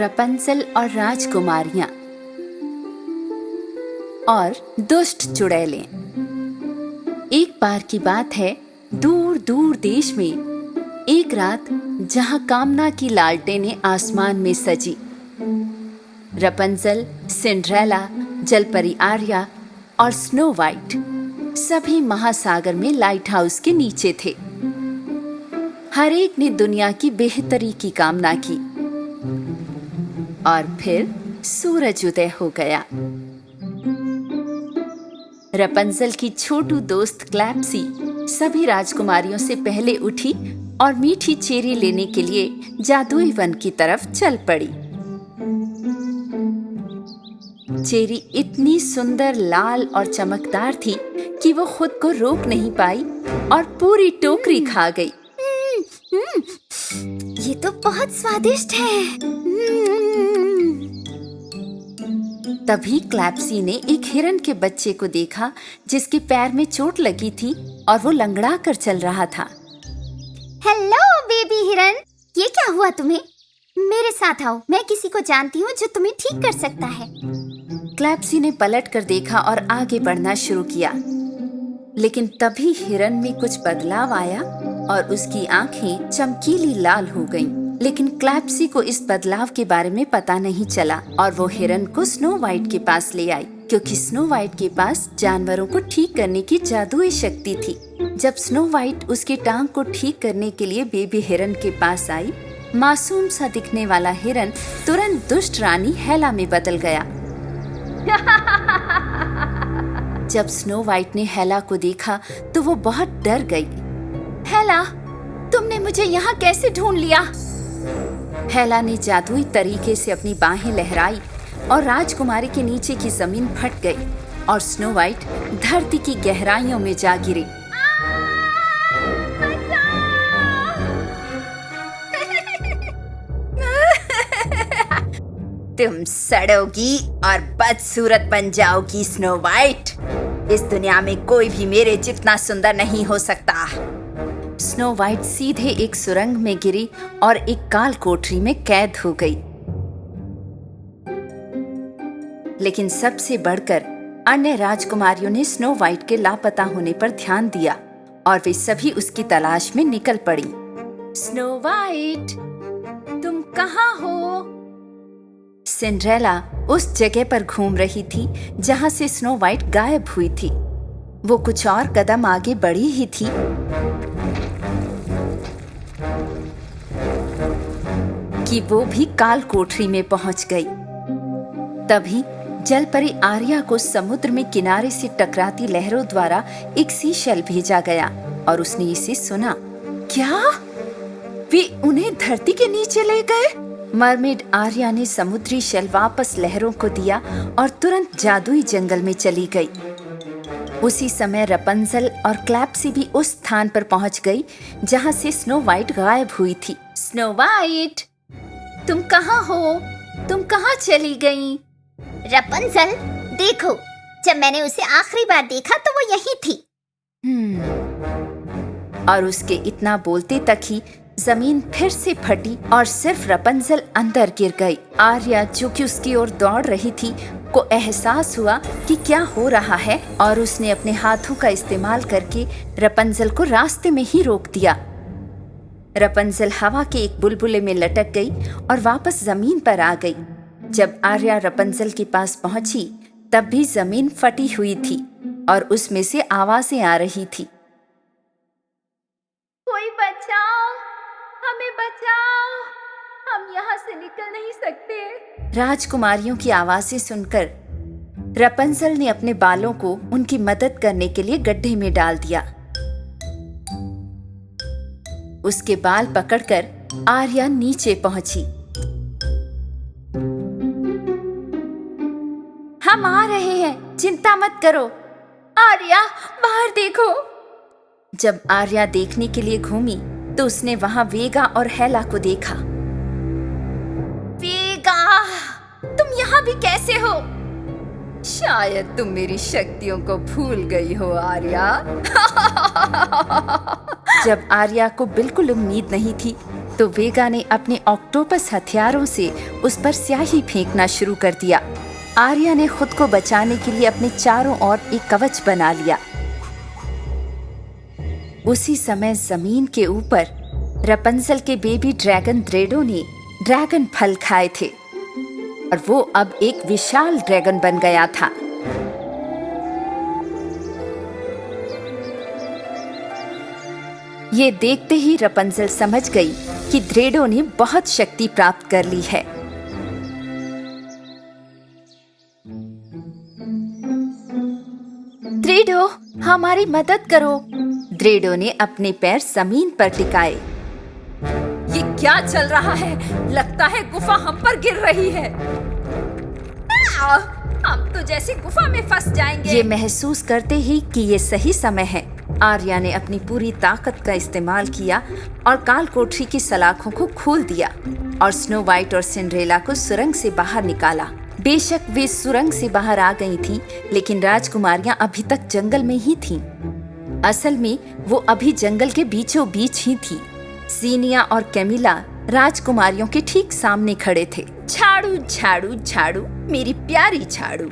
रपंसल और राजकुमारियां और दुष्ट चुड़ैलें। एक बार की बात है, दूर दूर देश में एक रात जहां कामना की लालटेनें आसमान में सजी। रपंसल, सिंड्रेला, जलपरी आर्या और स्नो वाइट सभी महासागर में लाइट हाउस के नीचे थे। हर एक ने दुनिया की बेहतरी की कामना की और फिर सूरज उदय हो गया। रपंसल की छोटू दोस्त क्लैप्सी सभी राजकुमारियों से पहले उठी और मीठी चेरी लेने के लिए जादुई वन की तरफ चल पड़ी। चेरी इतनी सुंदर, लाल और चमकदार थी कि वो खुद को रोक नहीं पाई और पूरी टोकरी खा गई। ये तो बहुत स्वादिष्ट है। तभी क्लैप्सी ने एक हिरन के बच्चे को देखा जिसके पैर में चोट लगी थी और वो लंगड़ा कर चल रहा था। हेलो बेबी हिरन, ये क्या हुआ तुम्हें? मेरे साथ आओ, मैं किसी को जानती हूँ जो तुम्हें ठीक कर सकता है। क्लैप्सी ने पलट कर देखा और आगे बढ़ना शुरू किया, लेकिन तभी हिरन में कुछ बदलाव आया और उसकी आंखें चमकीली लाल हो गईं। लेकिन क्लैप्सी को इस बदलाव के बारे में पता नहीं चला और वो हिरन को स्नो वाइट के पास ले आई, क्योंकि स्नो वाइट के पास जानवरों को ठीक करने की जादुई शक्ति थी। जब स्नो वाइट उसकी टांग को ठीक करने के लिए बेबी हिरन के पास आई, मासूम सा दिखने वाला हिरन तुरंत दुष्ट रानी हेला में बदल गया। जब स्नो वाइट ने हेला को देखा तो वो बहुत डर गई। हेला, तुमने मुझे यहाँ कैसे ढूंढ लिया? हेला ने जादुई तरीके से अपनी बाहें लहराई और राजकुमारी के नीचे की जमीन फट गई और स्नो वाइट धरती की गहराइयों में जा गिरी। तुम सड़ोगी और बदसूरत बन जाओगी स्नो वाइट। इस दुनिया में कोई भी मेरे जितना सुंदर नहीं हो सकता। स्नो वाइट सीधे एक सुरंग में गिरी और एक काल कोठरी में कैद हो गई। लेकिन सबसे बढ़कर अन्य राजकुमारियों ने स्नो वाइट के लापता होने पर ध्यान दिया और वे सभी उसकी तलाश में निकल पड़ी। स्नो वाइट, तुम कहाँ हो? सिंड्रेला उस जगह पर घूम रही थी जहां से स्नो वाइट गायब हुई थी। वो कुछ और कदम आगे बढ़ी ही थी कि वो भी काल कोठरी में पहुंच गई। तभी जलपरी आर्या को समुद्र में किनारे से टकराती लहरों द्वारा एक सीशेल भेजा गया और उसने इसे सुना। क्या वे उन्हें धरती के नीचे ले गए? मरमेड आर्या ने समुद्री शेल वापस लहरों को दिया और तुरंत जादुई जंगल में चली गई। उसी समय रपंसल और क्लैप्सी भी उस स्थान पर पहुंच गई जहां से स्नो वाइट गायब हुई थी। स्नो वाइट, तुम कहाँ हो? तुम कहाँ चली गई? रपंसल, देखो, जब मैंने उसे आखिरी बार देखा तो वो यही थी। और उसके इतना बोलते तक ही जमीन फिर से फटी और सिर्फ रपंसल अंदर गिर गई। आर्या, जो कि उसकी ओर दौड़ रही थी, को एहसास हुआ कि क्या हो रहा है और उसने अपने हाथों का इस्तेमाल करके रपंसल को रास्ते में ही रोक दिया। रपंसल हवा के एक बुलबुले में लटक गई और वापस जमीन पर आ गई। जब आर्या रपंसल के पास पहुंची तब भी जमीन फटी हुई थी और उसमें से आवाजें आ रही थी। कोई बचाओ, हमें बचाओ, हम यहाँ से निकल नहीं सकते। राजकुमारियों की आवाजें सुनकर रपंसल ने अपने बालों को उनकी मदद करने के लिए गड्ढे में डाल दिया। उसके बाल पकड़कर आर्या नीचे पहुंची। हम आ रहे हैं, चिंता मत करो। आर्या, बाहर देखो। जब आर्या देखने के लिए घूमी तो उसने वहां वेगा और हेला को देखा। वेगा, तुम यहाँ भी कैसे हो? शायद तुम मेरी शक्तियों को भूल गई हो आर्या। जब आर्या को बिल्कुल उम्मीद नहीं थी तो वेगा ने अपने ऑक्टोपस हथियारों से उस पर स्याही फेंकना शुरू कर दिया। आर्या ने खुद को बचाने के लिए अपने चारों ओर एक कवच बना लिया। उसी समय जमीन के ऊपर रपंजल के बेबी ड्रैगन द्रेडो ने ड्रैगन फल खाए थे और वो अब एक विशाल ड्रैगन बन गया था। ये देखते ही रपंजल समझ गई कि द्रेडो ने बहुत शक्ति प्राप्त कर ली है। द्रेडो, हमारी मदद करो। द्रेडो ने अपने पैर जमीन पर टिकाए। ये क्या चल रहा है? लगता है गुफा हम पर गिर रही है। हम तो जैसे गुफा में फंस जाएंगे। ये महसूस करते ही कि ये सही समय है, आर्या ने अपनी पूरी ताकत का इस्तेमाल किया और काल कोठरी की सलाखों को खोल दिया और स्नो वाइट और सिंड्रेला को सुरंग से बाहर निकाला। बेशक वे सुरंग से बाहर आ गई थीं, लेकिन राजकुमारियां अभी तक जंगल में ही थीं। असल में वो अभी जंगल के बीचों बीच ही थी। सीनिया और कैमिला राजकुमारियों के ठीक सामने खड़े थे। झाड़ू झाड़ू झाड़ू, मेरी प्यारी झाड़ू,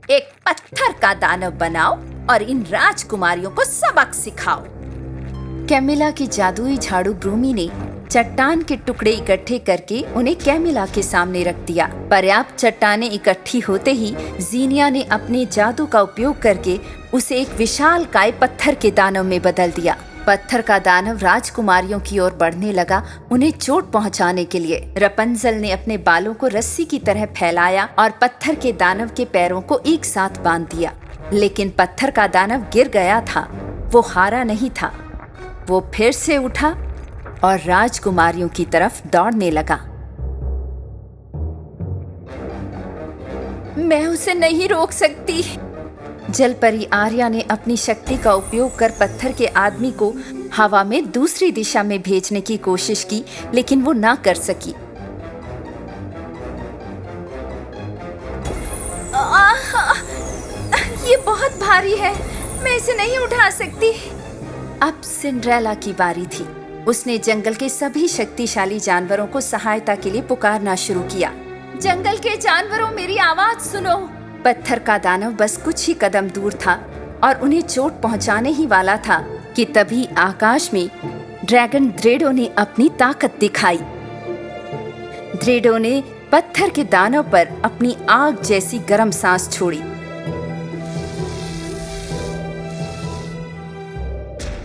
एक पत्थर का दानव बनाओ और इन राजकुमारियों को सबक सिखाओ। कैमिला की जादुई झाड़ू ब्रूमी ने चट्टान के टुकड़े इकट्ठे करके उन्हें कैमिला के सामने रख दिया। पर्याप्त चट्टानें इकट्ठी होते ही जीनिया ने अपने जादू का उपयोग करके उसे एक विशाल काय पत्थर के दानव में बदल दिया। पत्थर का दानव राजकुमारियों की ओर बढ़ने लगा, उन्हें चोट पहुंचाने के लिए। रपंजल ने अपने बालों को रस्सी की तरह फैलाया और पत्थर के दानव के पैरों को एक साथ बांध दिया। लेकिन पत्थर का दानव गिर गया था। वो हारा नहीं था। वो फिर से उठा और राजकुमारियों की तरफ दौड़ने लगा। मैं उसे नहीं रोक सकती। जलपरी आर्या ने अपनी शक्ति का उपयोग कर पत्थर के आदमी को हवा में दूसरी दिशा में भेजने की कोशिश की, लेकिन वो ना कर सकी। ये बहुत भारी है, मैं इसे नहीं उठा सकती। अब सिंड्रेला की बारी थी। उसने जंगल के सभी शक्तिशाली जानवरों को सहायता के लिए पुकारना शुरू किया। जंगल के जानवरों, मेरी आवाज सुनो। पत्थर का दानव बस कुछ ही कदम दूर था और उन्हें चोट पहुंचाने ही वाला था कि तभी आकाश में ड्रैगन द्रेडो ने अपनी ताकत दिखाई। द्रेडो ने पत्थर के दानव पर अपनी आग जैसी गर्म सांस छोड़ी।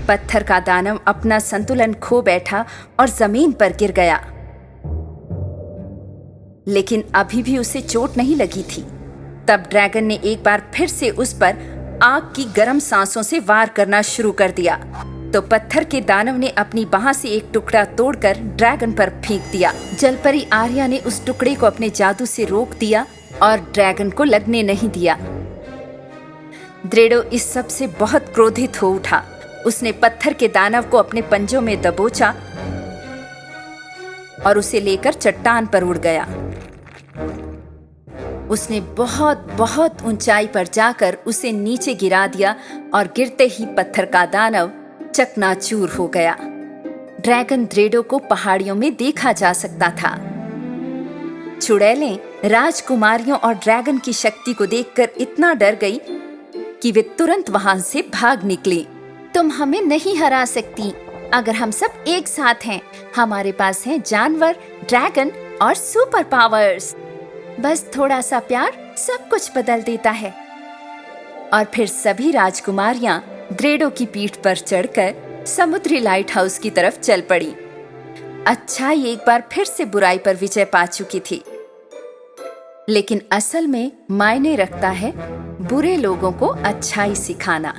पत्थर का दानव अपना संतुलन खो बैठा और जमीन पर गिर गया, लेकिन अभी भी उसे चोट नहीं लगी थी। तब ड्रैगन ने एक बार फिर से उस पर आग की गर्म सांसों से वार करना शुरू कर दिया। तो पत्थर के दानव ने अपनी बाह से एक टुकड़ा तोड़कर ड्रैगन पर फेंक दिया। जलपरी आर्या ने उस टुकड़े को अपने जादू से रोक दिया और ड्रैगन को लगने नहीं दिया। द्रेडो इस सब से बहुत क्रोधित हो उठा। उसने पत्थर के दानव को अपने पंजों में दबोचा और उसे लेकर चट्टान पर उड़ गया। उसने बहुत बहुत ऊंचाई पर जाकर उसे नीचे गिरा दिया और गिरते ही पत्थर का दानव चकनाचूर हो गया। ड्रैगन द्रेडो को पहाड़ियों में देखा जा सकता था। चुड़ैलें राजकुमारियों और ड्रैगन की शक्ति को देखकर इतना डर गई कि वे तुरंत वहां से भाग निकली। तुम हमें नहीं हरा सकती अगर हम सब एक साथ हैं। हमारे पास हैं जानवर, ड्रैगन और सुपर पावर्स। बस थोड़ा सा प्यार सब कुछ बदल देता है। और फिर सभी राजकुमारियां द्रेडो की पीठ पर चढ़कर समुद्री लाइट हाउस की तरफ चल पड़ी। अच्छाई एक बार फिर से बुराई पर विजय पा चुकी थी, लेकिन असल में मायने रखता है बुरे लोगों को अच्छाई सिखाना।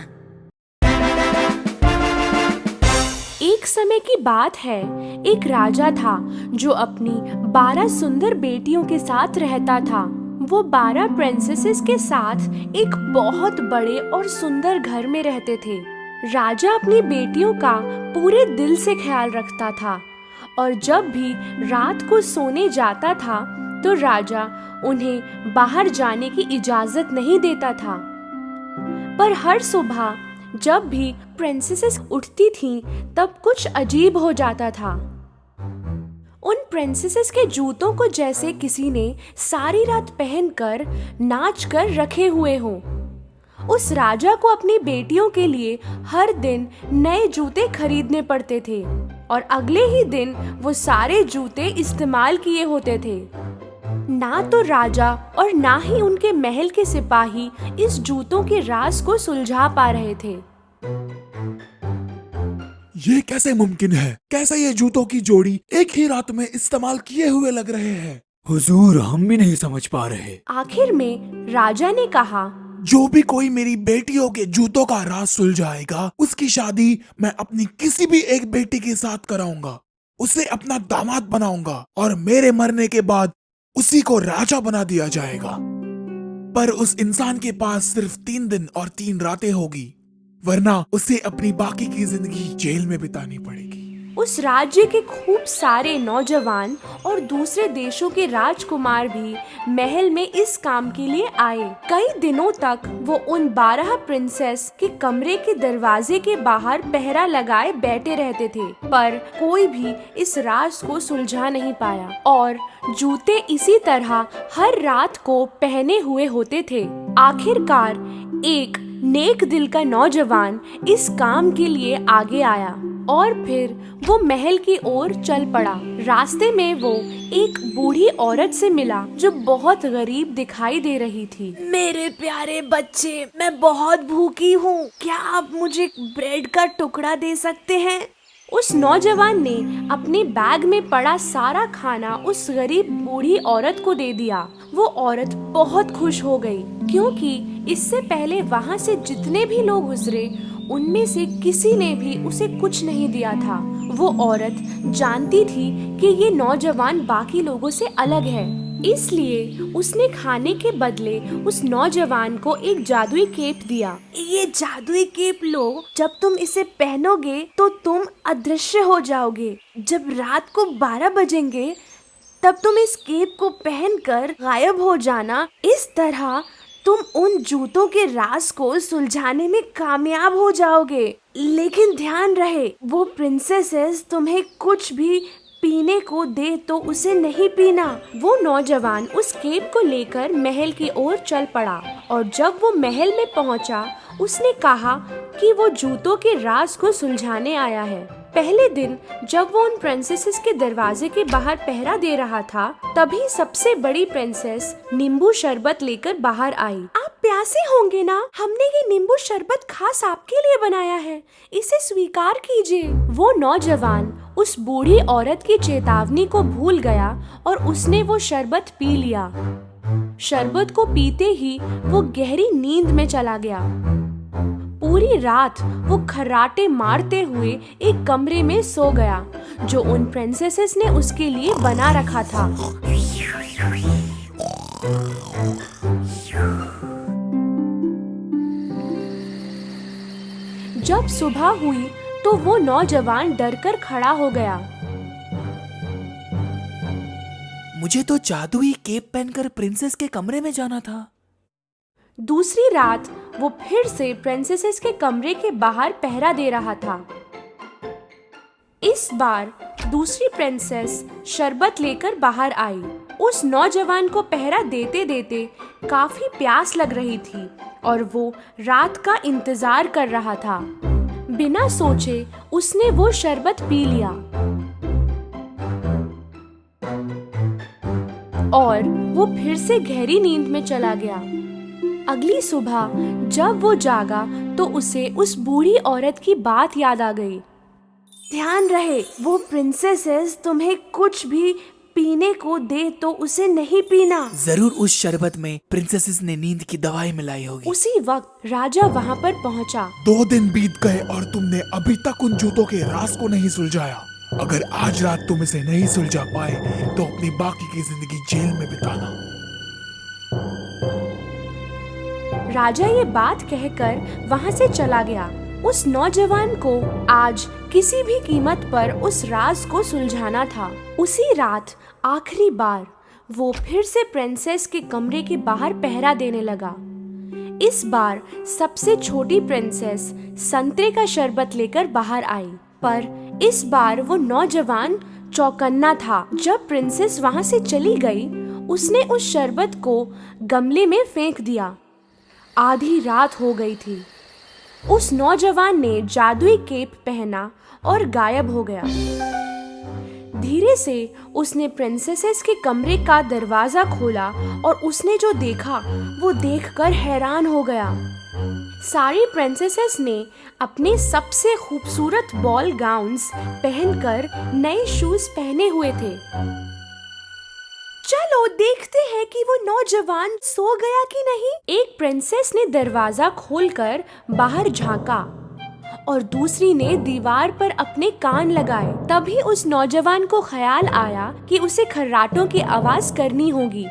एक समय की बात है, एक राजा था जो अपनी 12 सुंदर बेटियों के साथ रहता था। वो 12 प्रिंसेसेस के साथ एक बहुत बड़े और सुंदर घर में रहते थे। राजा अपनी बेटियों का पूरे दिल से ख्याल रखता था और जब भी रात को सोने जाता था तो राजा उन्हें बाहर जाने की इजाजत नहीं देता था। पर हर सुबह जब भी प्रिंसेसेस उठती थीं, तब कुछ अजीब हो जाता था। प्रिंसेसेस के जूतों को जैसे किसी ने सारी रात पहनकर नाच कर रखे हुए हों। उस राजा को अपनी बेटियों के लिए हर दिन नए जूते खरीदने पड़ते थे और अगले ही दिन वो सारे जूते इस्तेमाल किए होते थे। ना तो राजा और ना ही उनके महल के सिपाही इस जूतों के राज को सुलझा पा रहे थे। ये कैसे मुमकिन है? कैसे ये जूतों की जोड़ी एक ही रात में इस्तेमाल किए हुए लग रहे हैं? हुजूर, हम भी नहीं समझ पा रहे। आखिर में राजा ने कहा, जो भी कोई मेरी बेटियों के जूतों का राज सुलझाएगा, उसकी शादी मैं अपनी किसी भी एक बेटी के साथ कराऊंगा, उसे अपना दामाद बनाऊंगा और मेरे मरने के बाद उसी को राजा बना दिया जाएगा। पर उस इंसान के पास सिर्फ 3 दिन और 3 रातें होगी, वरना उसे अपनी बाकी की जिंदगी जेल में बितानी पड़ेगी। उस राज्य के खूब सारे नौजवान और दूसरे देशों के राजकुमार भी महल में इस काम के लिए आए। कई दिनों तक वो उन 12 प्रिंसेस के कमरे के दरवाजे के बाहर पहरा लगाए बैठे रहते थे, पर कोई भी इस राज को सुलझा नहीं पाया और जूते इसी तरह हर रात को पहने हुए होते थे। आखिरकार एक नेक दिल का नौजवान इस काम के लिए आगे आया और फिर वो महल की ओर चल पड़ा। रास्ते में वो एक बूढ़ी औरत से मिला जो बहुत गरीब दिखाई दे रही थी। मेरे प्यारे बच्चे, मैं बहुत भूखी हूँ, क्या आप मुझे ब्रेड का टुकड़ा दे सकते हैं? उस नौजवान ने अपने बैग में पड़ा सारा खाना उस गरीब बूढ़ी औरत को दे दिया। वो औरत बहुत खुश हो गई क्योंकि इससे पहले वहाँ से जितने भी लोग गुजरे उनमें से किसी ने भी उसे कुछ नहीं दिया था। वो औरत जानती थी कि ये नौजवान बाकी लोगों से अलग है, इसलिए उसने खाने के बदले उस नौजवान को एक जादुई केप दिया। ये जादुई केप लो, जब तुम इसे पहनोगे तो तुम अदृश्य हो जाओगे। जब रात को 12 बजेंगे तब तुम इस केप को पहनकर गायब हो जाना। इस तरह तुम उन जूतों के राज को सुलझाने में कामयाब हो जाओगे। लेकिन ध्यान रहे, वो प्रिंसेसेस तुम्हें कुछ भी पीने को दे तो उसे नहीं पीना। वो नौजवान उस केप को लेकर महल की ओर चल पड़ा और जब वो महल में पहुंचा, उसने कहा कि वो जूतों के राज को सुलझाने आया है। पहले दिन जब वो उन प्रिंसेसेस के दरवाजे के बाहर पहरा दे रहा था, तभी सबसे बड़ी प्रिंसेस नींबू शरबत लेकर बाहर आई। आप प्यासे होंगे ना? हमने ये नींबू शरबत खास आपके लिए बनाया है, इसे स्वीकार कीजिए। वो नौजवान उस बूढ़ी औरत की चेतावनी को भूल गया और उसने वो शरबत पी लिया। शरबत को पीते ही वो गहरी नींद में चला गया। पूरी रात वो खर्राटे मारते हुए एक कमरे में सो गया जो उन प्रिंसेसेस ने उसके लिए बना रखा था। जब सुबह हुई तो वो नौजवान डरकर खड़ा हो गया। मुझे तो जादुई केप पहनकर प्रिंसेस के कमरे में जाना था। दूसरी रात वो फिर से प्रिंसेसेस के कमरे के बाहर पहरा दे रहा था। इस बार दूसरी प्रिंसेस शरबत लेकर बाहर आई। उस नौजवान को पहरा देते देते काफी प्यास लग रही थी और वो रात का इंतजार कर रहा था। बिना सोचे उसने वो शरबत पी लिया और वो फिर से गहरी नींद में चला गया। अगली सुबह जब वो जागा तो उसे उस बूढ़ी औरत की बात याद आ गई। ध्यान रहे, वो प्रिंसेसेस तुम्हें कुछ भी पीने को दे तो उसे नहीं पीना। जरूर उस शरबत में प्रिंसेसेस ने नींद की दवाई मिलाई होगी। उसी वक्त राजा वहाँ पर पहुँचा। 2 दिन बीत गए और तुमने अभी तक उन जूतों के राज को नहीं सुलझाया। अगर आज रात तुम इसे नहीं सुलझा पाए तो अपनी बाकी की जिंदगी जेल में बिताना। राजा ये बात कहकर वहाँ से चला गया। उस नौजवान को आज किसी भी कीमत पर उस राज को सुलझाना था। उसी रात आखिरी बार वो फिर से प्रिंसेस के कमरे के बाहर पहरा देने लगा। इस बार सबसे छोटी प्रिंसेस संतरे का शरबत लेकर बाहर आई, पर इस बार वो नौजवान चौकन्ना था। जब प्रिंसेस वहां से चली गई, उसने उस शरबत को गमले में फेंक दिया। आधी रात हो गई थी। उस नौजवान ने जादुई केप पहना और गायब हो गया। धीरे से उसने प्रिंसेसेस के कमरे का दरवाजा खोला और उसने जो देखा वो देखकर हैरान हो गया। सारी प्रिंसेसेस ने अपने सबसे खूबसूरत बॉल गाउन्स पहनकर नए शूज पहने हुए थे। चलो देखते हैं कि वो नौजवान सो गया कि नहीं। एक प्रिंसेस ने दरवाजा खोलकर बाहर झांका और दूसरी ने दीवार पर अपने कान लगाए। तभी उस नौजवान को ख्याल आया कि उसे खर्राटों की आवाज करनी होगी।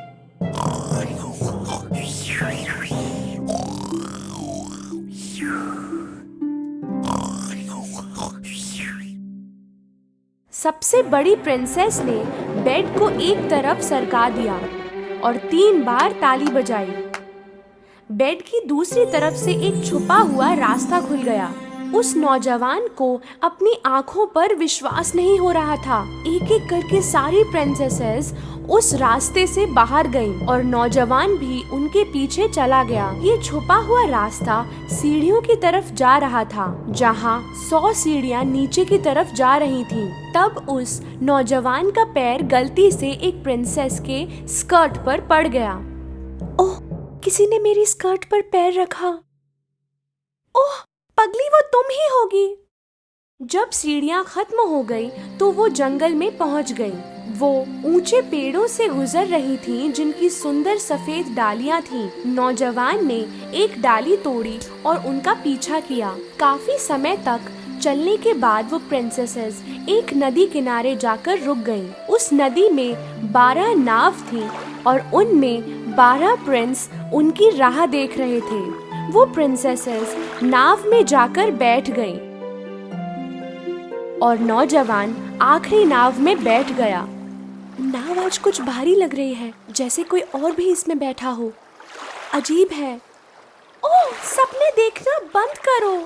सबसे बड़ी प्रिंसेस ने बेड को एक तरफ सरका दिया और 3 बार ताली बजाई। बेड की दूसरी तरफ से एक छुपा हुआ रास्ता खुल गया। उस नौजवान को अपनी आंखों पर विश्वास नहीं हो रहा था। एक एक करके सारी प्रिंसेसेस उस रास्ते से बाहर गईं और नौजवान भी उनके पीछे चला गया। ये छुपा हुआ रास्ता सीढ़ियों की तरफ जा रहा था, जहाँ 100 सीढ़ियाँ नीचे की तरफ जा रही थीं। तब उस नौजवान का पैर गलती से एक प्रिंसेस के स्कर्ट पर पड़ गया। ओह, किसी ने मेरी स्कर्ट पर पैर रखा। ओह पगली, वो तुम ही होगी। जब सीढ़ियां खत्म हो गई तो वो जंगल में पहुंच गई। वो ऊंचे पेड़ों से गुजर रही थीं, जिनकी सुंदर सफेद डालियां थीं। नौजवान ने एक डाली तोड़ी और उनका पीछा किया। काफी समय तक चलने के बाद वो प्रिंसेसेस एक नदी किनारे जाकर रुक गईं। उस नदी में 12 नाव थीं और उनमें 12 प्रिंस उनकी राह देख रहे थे। वो प्रिंसेसेस नाव में जाकर बैठ गईं और नौजवान आखिरी नाव में बैठ गया। नाव आज कुछ भारी लग रही है, जैसे कोई और भी इसमें बैठा हो। अजीब है। ओह, सपने देखना बंद करो।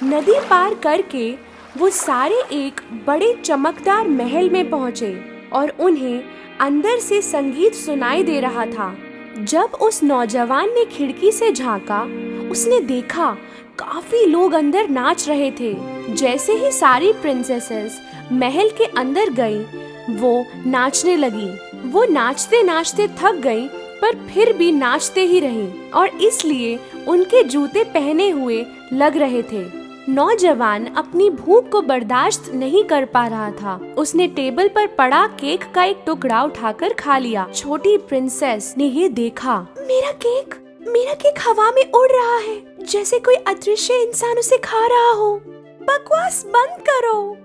नदी पार करके वो सारे एक बड़े चमकदार महल में पहुंचे और उन्हें अंदर से संगीत सुनाई दे रहा था। जब उस नौजवान ने खिड़की से झांका, उसने देखा काफी लोग अंदर नाच रहे थे। जैसे ही सारी प्रिंसेसेस महल के अंदर गईं, वो नाचने लगी। वो नाचते नाचते थक गईं, पर फिर भी नाचते ही रहीं और इसलिए उनके जूते पहने हुए लग रहे थे। नौजवान अपनी भूख को बर्दाश्त नहीं कर पा रहा था। उसने टेबल पर पड़ा केक का एक टुकड़ा उठाकर खा लिया। छोटी प्रिंसेस ने ये देखा। मेरा केक हवा में उड़ रहा है, जैसे कोई अदृश्य इंसान उसे खा रहा हो। बकवास बंद करो।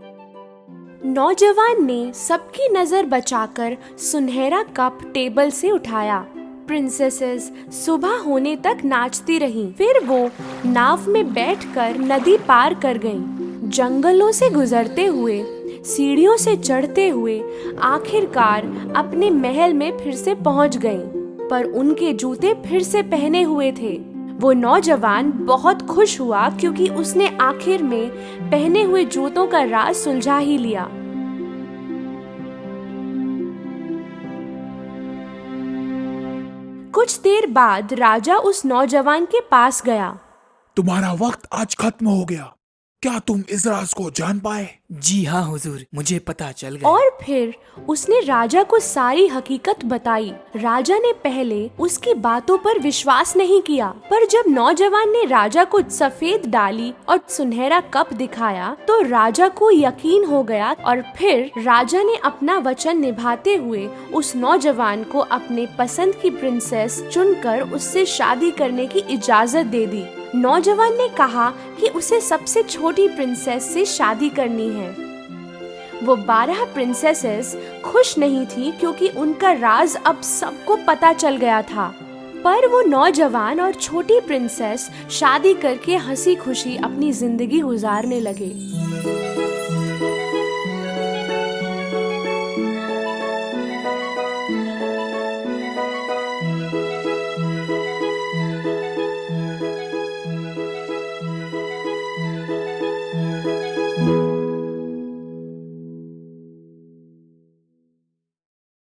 नौजवान ने सबकी नजर बचाकर सुनहरा कप टेबल से उठाया। प्रिंसेसेस सुबह होने तक नाचती रहीं। फिर वो नाव में बैठकर नदी पार कर गईं। जंगलों से गुजरते हुए, सीढ़ियों से चढ़ते हुए आखिरकार अपने महल में फिर से पहुंच गईं, पर उनके जूते फिर से पहने हुए थे। वो नौजवान बहुत खुश हुआ क्योंकि उसने आखिर में पहने हुए जूतों का राज सुलझा ही लिया। कुछ देर बाद राजा उस नौजवान के पास गया। तुम्हारा वक्त आज खत्म हो गया। क्या तुम इस राज को जान पाए? जी हाँ हुजूर, मुझे पता चल गया। और फिर उसने राजा को सारी हकीकत बताई। राजा ने पहले उसकी बातों पर विश्वास नहीं किया, पर जब नौजवान ने राजा को सफेद डाली और सुनहरा कप दिखाया तो राजा को यकीन हो गया और फिर राजा ने अपना वचन निभाते हुए उस नौजवान को अपने पसंद की प्रिंसेस चुनकर उससे शादी करने की इजाजत दे दी। नौजवान ने कहा कि उसे सबसे छोटी प्रिंसेस से शादी करनी है। वो 12 प्रिंसेसेस खुश नहीं थी क्योंकि उनका राज अब सबको पता चल गया था, पर वो नौजवान और छोटी प्रिंसेस शादी करके हंसी खुशी अपनी जिंदगी गुजारने लगे।